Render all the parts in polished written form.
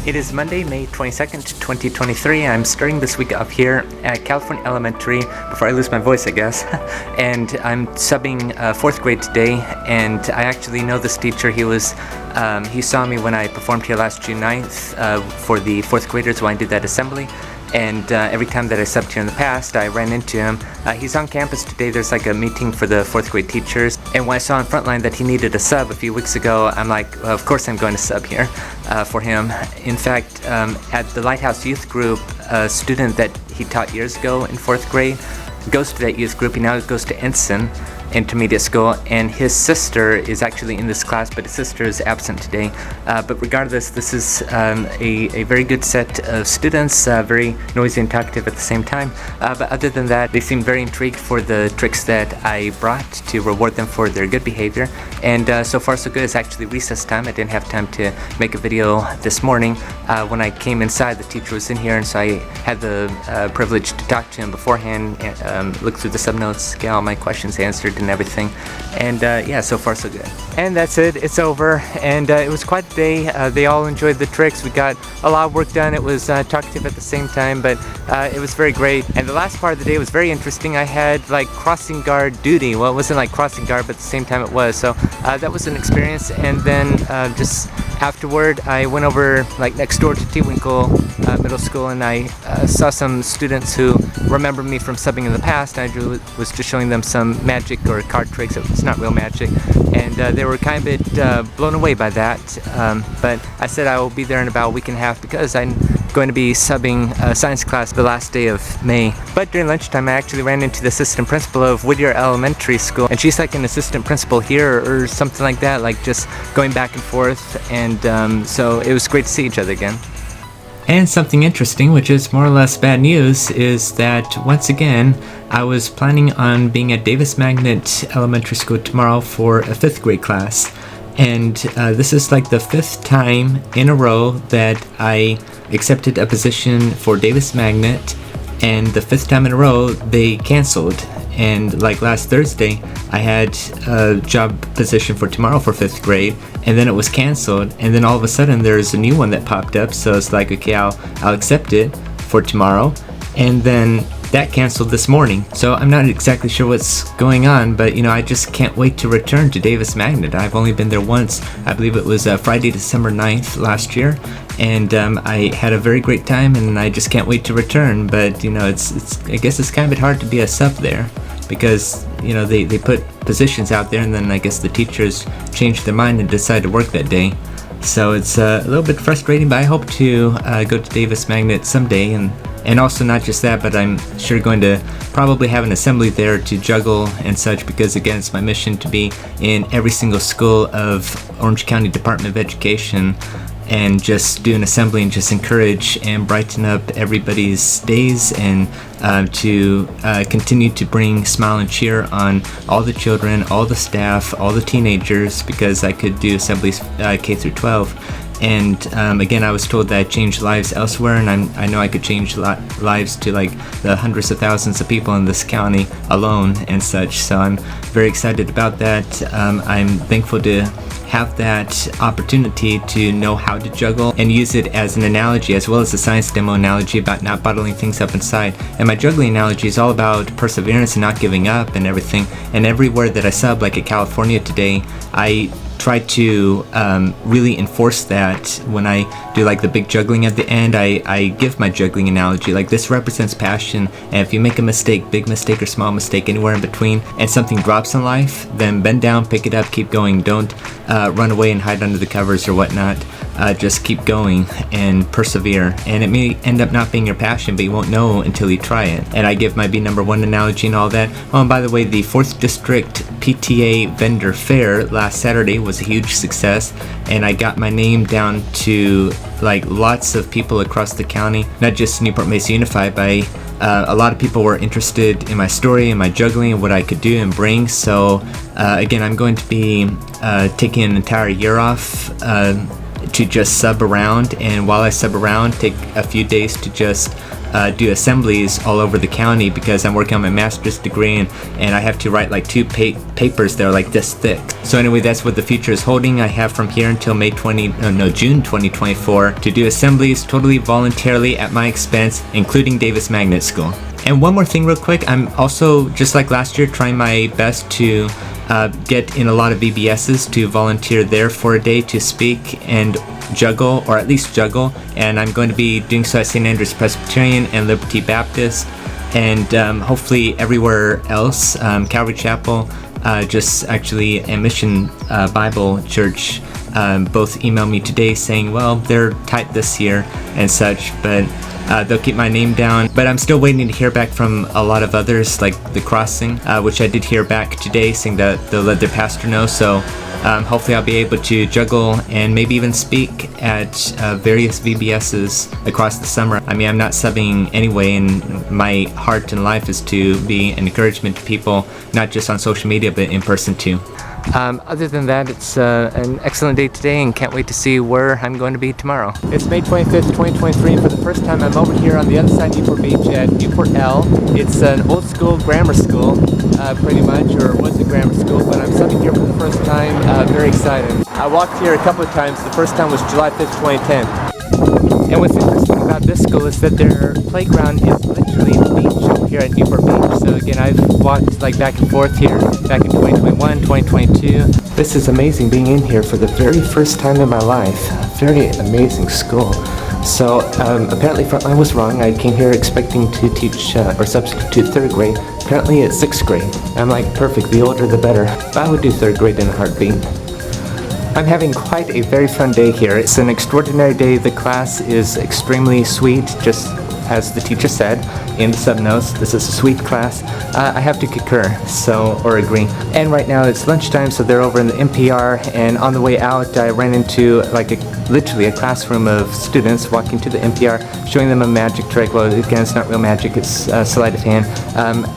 It is Monday, May 22nd, 2023. I'm starting this week off here at California Elementary, before I lose my voice, I guess. And I'm subbing 4th grade today, and I actually know this teacher. He saw me when I performed here last June 9th for the 4th graders when I did that assembly. And every time that I subbed here in the past, I ran into him. He's on campus today. There's like a meeting for the 4th grade teachers. And when I saw on Frontline that he needed a sub a few weeks ago, I'm like, well, of course I'm going to sub here for him. In fact, at the Lighthouse Youth Group, a student that he taught years ago in 4th grade goes to that youth group. He now goes to Ensign Intermediate School, and his sister is actually in this class, but his sister is absent today. But regardless, this is a very good set of students, very noisy and talkative at the same time. But other than that, they seem very intrigued for the tricks that I brought to reward them for their good behavior. And so far so good. It's actually recess time. I didn't have time to make a video this morning. When I came inside, the teacher was in here, and so I had the privilege to talk to him beforehand, look through the subnotes, get all my questions answered and everything. And yeah, so far so good. And that's it. It's over. And it was quite a day. They all enjoyed the tricks. We got a lot of work done. It was talkative at the same time, but it was very great. And the last part of the day was very interesting. I had like crossing guard duty. Well, it wasn't like crossing guard, but at the same time it was. So that was an experience. And then just afterward, I went over like next door to T-Winkle Middle School, and I saw some students who remember me from subbing in the past. I was just showing them some magic or card tricks. It's not real magic, and they were kind of a bit blown away by that. But I said I will be there in about a week and a half because I'm going to be subbing science class the last day of May. But during lunchtime, I actually ran into the assistant principal of Whittier Elementary School, and she's like an assistant principal here or something like that, like just going back and forth. And so it was great to see each other again. And something interesting, which is more or less bad news, is that once again, I was planning on being at Davis Magnet Elementary School tomorrow for a 5th grade class. And this is like the 5th time in a row that I accepted a position for Davis Magnet, and the 5th time in a row they canceled. And like last Thursday, I had a job position for tomorrow for 5th grade, and then it was canceled, and then all of a sudden there's a new one that popped up, so it's like, okay, I'll accept it for tomorrow, and then that canceled this morning. So I'm not exactly sure what's going on, but you know, I just can't wait to return to Davis Magnet. I've only been there once. I believe it was Friday, December 9th last year, and I had a very great time, and I just can't wait to return. But you know, it's I guess it's kind of hard to be a sub there, because you know, they put positions out there, and then I guess the teachers change their mind and decide to work that day. So it's a little bit frustrating, but I hope to go to Davis Magnet someday, and also not just that, but I'm sure going to probably have an assembly there to juggle and such, because again, it's my mission to be in every single school of Orange County Department of Education and just do an assembly and just encourage and brighten up everybody's days, and to continue to bring smile and cheer on all the children, all the staff, all the teenagers, because I could do assemblies K through 12. And again, I was told that I changed lives elsewhere, and I know I could change lives to like the hundreds of thousands of people in this county alone and such. So I'm very excited about that. I'm thankful to have that opportunity to know how to juggle and use it as an analogy, as well as a science demo analogy about not bottling things up inside. And my juggling analogy is all about perseverance and not giving up and everything. And everywhere that I sub, like at California today, I try to really enforce that. When I do like the big juggling at the end, I give my juggling analogy, like this represents passion, and if you make a mistake, big mistake or small mistake, anywhere in between, and something drops in life, then bend down, pick it up, keep going. Don't run away and hide under the covers or whatnot. Just keep going and persevere, and it may end up not being your passion, but you won't know until you try it. And I give my be number one analogy and all that. Oh, and by the way, the 4th District PTA Vendor Fair last Saturday was a huge success, and I got my name down to like lots of people across the county, not just Newport Mesa Unified, but a lot of people were interested in my story and my juggling and what I could do and bring. So again, I'm going to be taking an entire year off to just sub around, and while I sub around, take a few days to just do assemblies all over the county because I'm working on my master's degree, and I have to write like 2 papers that are like this thick. So anyway, that's what the future is holding. I have from here until June 2024 to do assemblies totally voluntarily at my expense, including Davis Magnet School. And one more thing real quick, I'm also, just like last year, trying my best to get in a lot of VBSs to volunteer there for a day to speak and juggle, or at least juggle, and I'm going to be doing so at St. Andrew's Presbyterian and Liberty Baptist, and hopefully everywhere else. Calvary Chapel, just actually a Mission Bible Church, both emailed me today saying, well, they're tight this year and such, but they'll keep my name down. But I'm still waiting to hear back from a lot of others, like The Crossing, which I did hear back today, saying that they'll let their pastor know. So hopefully I'll be able to juggle and maybe even speak at various VBSs across the summer. I mean, I'm not subbing anyway, and my heart and life is to be an encouragement to people, not just on social media, but in person too. Other than that, it's an excellent day today, and can't wait to see where I'm going to be tomorrow. It's May 25th, 2023, and for the first time I'm over here on the other side of Newport Beach at Newport L. It's an old school grammar school, pretty much, or was a grammar school, but I'm subbing here for the first time. Very excited. I walked here a couple of times. The first time was July 5th, 2010. And what's interesting about this school is that their playground is literally the beach over here at Newport Beach. So again, I've walked like back and forth here back in 2021, 2022. This is amazing being in here for the very first time in my life. Very amazing school. So apparently Frontline was wrong. I came here expecting to teach or substitute 3rd grade. Apparently it's 6th grade. I'm like, perfect, the older the better. But I would do 3rd grade in a heartbeat. I'm having quite a very fun day here. It's an extraordinary day. The class is extremely sweet, just as the teacher said in the sub-notes. This is a sweet class. I have to concur, or agree. And right now it's lunchtime, so they're over in the NPR, and on the way out I ran into literally a classroom of students walking to the NPR, showing them a magic trick. Well, again, it's not real magic, it's sleight of hand.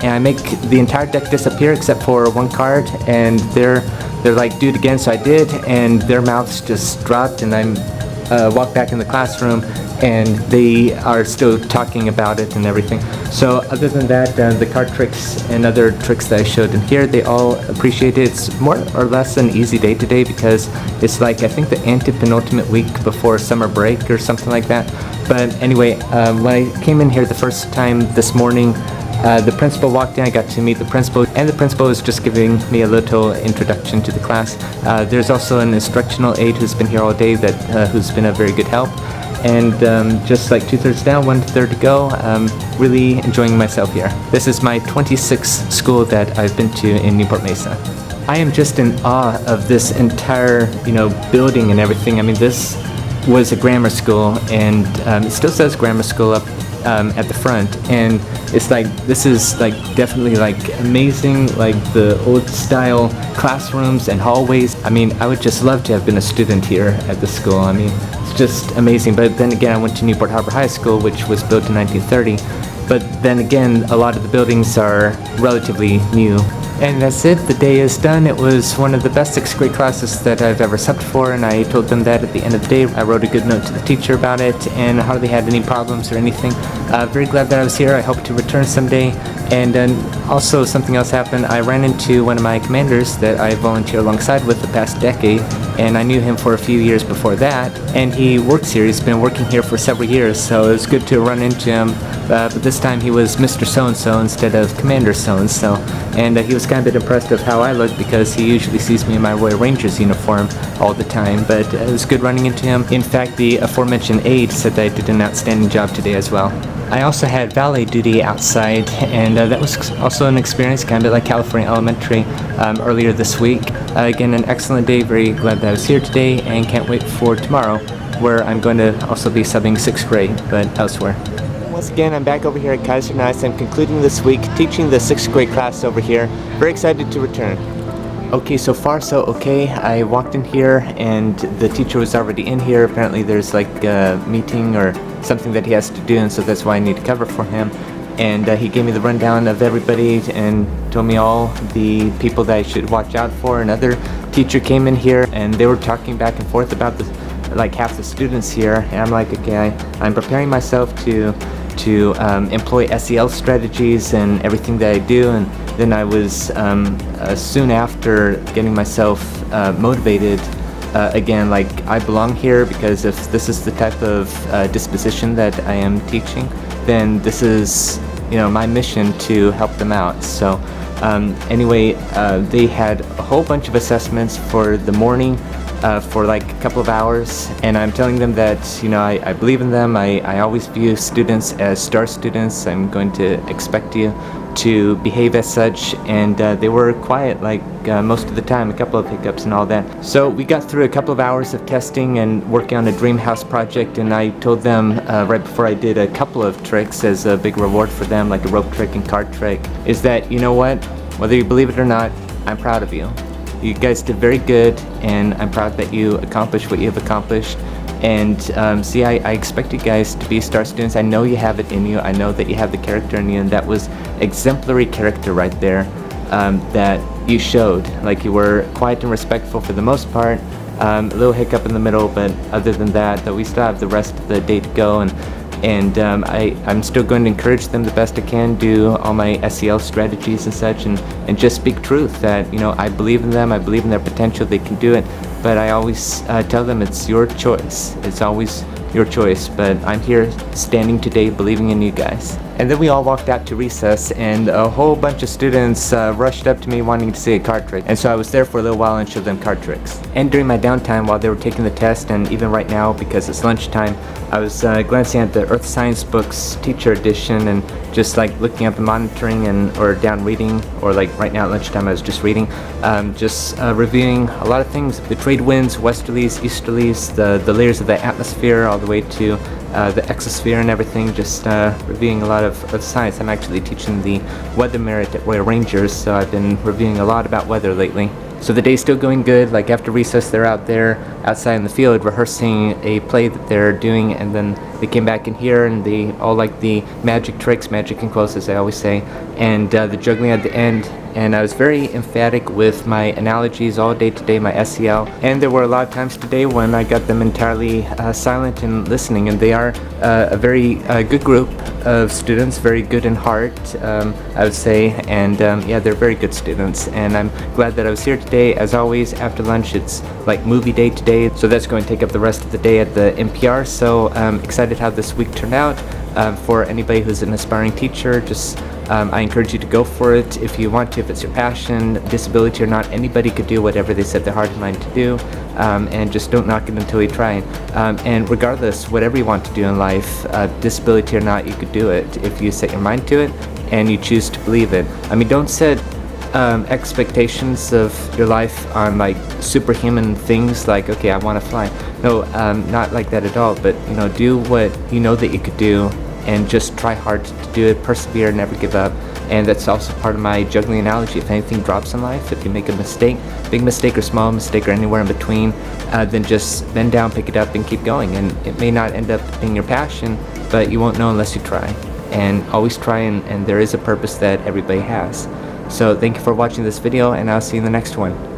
And I make the entire deck disappear except for one card, and they're like, do it again, so I did, and their mouths just dropped, and I walked back in the classroom, and they are still talking about it and everything. So other than that, the card tricks and other tricks that I showed in here, they all appreciate it. It's more or less an easy day today because it's like, I think the antepenultimate week before summer break or something like that. But anyway, when I came in here the first time this morning, the principal walked in. I got to meet the principal, and the principal was just giving me a little introduction to the class. There's also an instructional aide who's been here all day who's been a very good help. And just like 2/3 down, 1/3 to go, really enjoying myself here. This is my 26th school that I've been to in Newport Mesa. I am just in awe of this entire, building and everything. I mean, this was a grammar school, and it still says grammar school up at the front, and it's like, this is like definitely like amazing, like the old style classrooms and hallways. I mean, I would just love to have been a student here at the school. I mean, it's just amazing. But then again, I went to Newport Harbor High School, which was built in 1930, but then again, a lot of the buildings are relatively new. And that's it, the day is done. It was one of the best 6th grade classes that I've ever subbed for, and I told them that at the end of the day. I wrote a good note to the teacher about it and how they had any problems or anything. Very glad that I was here. I hope to return someday. And then also something else happened. I ran into one of my commanders that I volunteer alongside with the past decade, and I knew him for a few years before that, and he works here. He's been working here for several years, so it was good to run into him. But this time he was Mr. So-and-so instead of Commander So-and-so, and he was kind of a bit impressed of how I look because he usually sees me in my Royal Rangers uniform all the time, but it was good running into him. In fact, the aforementioned aide said that I did an outstanding job today as well. I also had valet duty outside, and that was also an experience, kind of like California Elementary earlier this week. Again, an excellent day. Very glad that I was here today, and can't wait for tomorrow, where I'm going to also be subbing 6th grade, but elsewhere. Once again, I'm back over here at Kaiser. I'm concluding this week teaching the 6th grade class over here. Very excited to return. Okay, so far so okay. I walked in here and the teacher was already in here. Apparently there's like a meeting or something that he has to do, and so that's why I need to cover for him. And he gave me the rundown of everybody and told me all the people that I should watch out for. Another teacher came in here and they were talking back and forth about like half the students here, and I'm like, okay, I'm preparing myself to to employ SEL strategies and everything that I do, and then I was soon after getting myself motivated again, like I belong here, because if this is the type of disposition that I am teaching, then this is, you know, my mission to help them out. So anyway, they had a whole bunch of assessments for the morning for like a couple of hours, and I'm telling them that, you know, I believe in them. I always view students as star students. I'm going to expect you to behave as such, and they were quiet like most of the time, a couple of hiccups and all that. So we got through a couple of hours of testing and working on a dream house project, and I told them right before I did a couple of tricks as a big reward for them, like a rope trick and card trick, is that, you know what, whether you believe it or not, I'm proud of you. You guys did very good, and I'm proud that you accomplished what you have accomplished. And see, I expect you guys to be star students. I know you have it in you. I know that you have the character in you, and that was exemplary character right there that you showed. Like, you were quiet and respectful for the most part. A little hiccup in the middle, but other than that, we still have the rest of the day to go. And I'm still going to encourage them the best I can, do all my SEL strategies and such, and just speak truth that, you know, I believe in them, I believe in their potential, they can do it. But I always tell them it's your choice. It's always your choice, but I'm here standing today believing in you guys. And then we all walked out to recess, and a whole bunch of students rushed up to me wanting to see a card trick. And so I was there for a little while and showed them card tricks. And during my downtime while they were taking the test, and even right now because it's lunchtime, I was glancing at the Earth Science books teacher edition and just like looking up and monitoring or down reading, or like right now at lunchtime I was just reading, just reviewing a lot of things, the trade winds, westerlies, easterlies, the layers of the atmosphere all the way to the exosphere and everything, just reviewing a lot of science. I'm actually teaching the weather merit at Royal Rangers, so I've been reviewing a lot about weather lately. So the day's still going good. Like after recess, they're out there outside in the field rehearsing a play that they're doing, and then they came back in here and they all like the magic tricks, magic in quotes as I always say, and the juggling at the end. And I was very emphatic with my analogies all day today, my SEL, and there were a lot of times today when I got them entirely silent and listening, and they are a very good group of students, very good in heart, I would say, and yeah, they're very good students, and I'm glad that I was here today. As always, after lunch it's like movie day today, so that's going to take up the rest of the day at the NPR, so I'm excited how this week turned out. For anybody who's an aspiring teacher, just I encourage you to go for it if you want to, if it's your passion. Disability or not, anybody could do whatever they set their heart and mind to do, and just don't knock it until you try. And regardless, whatever you want to do in life, disability or not, you could do it if you set your mind to it and you choose to believe it. I mean, don't set expectations of your life on like superhuman things like, okay, I want to fly. No, not like that at all, but you know, do what you know that you could do and just try hard to do it, persevere, never give up. And that's also part of my juggling analogy. If anything drops in life, if you make a mistake, big mistake or small mistake or anywhere in between, then just bend down, pick it up and keep going. And it may not end up being your passion, but you won't know unless you try. And always try, and there is a purpose that everybody has. So thank you for watching this video, and I'll see you in the next one.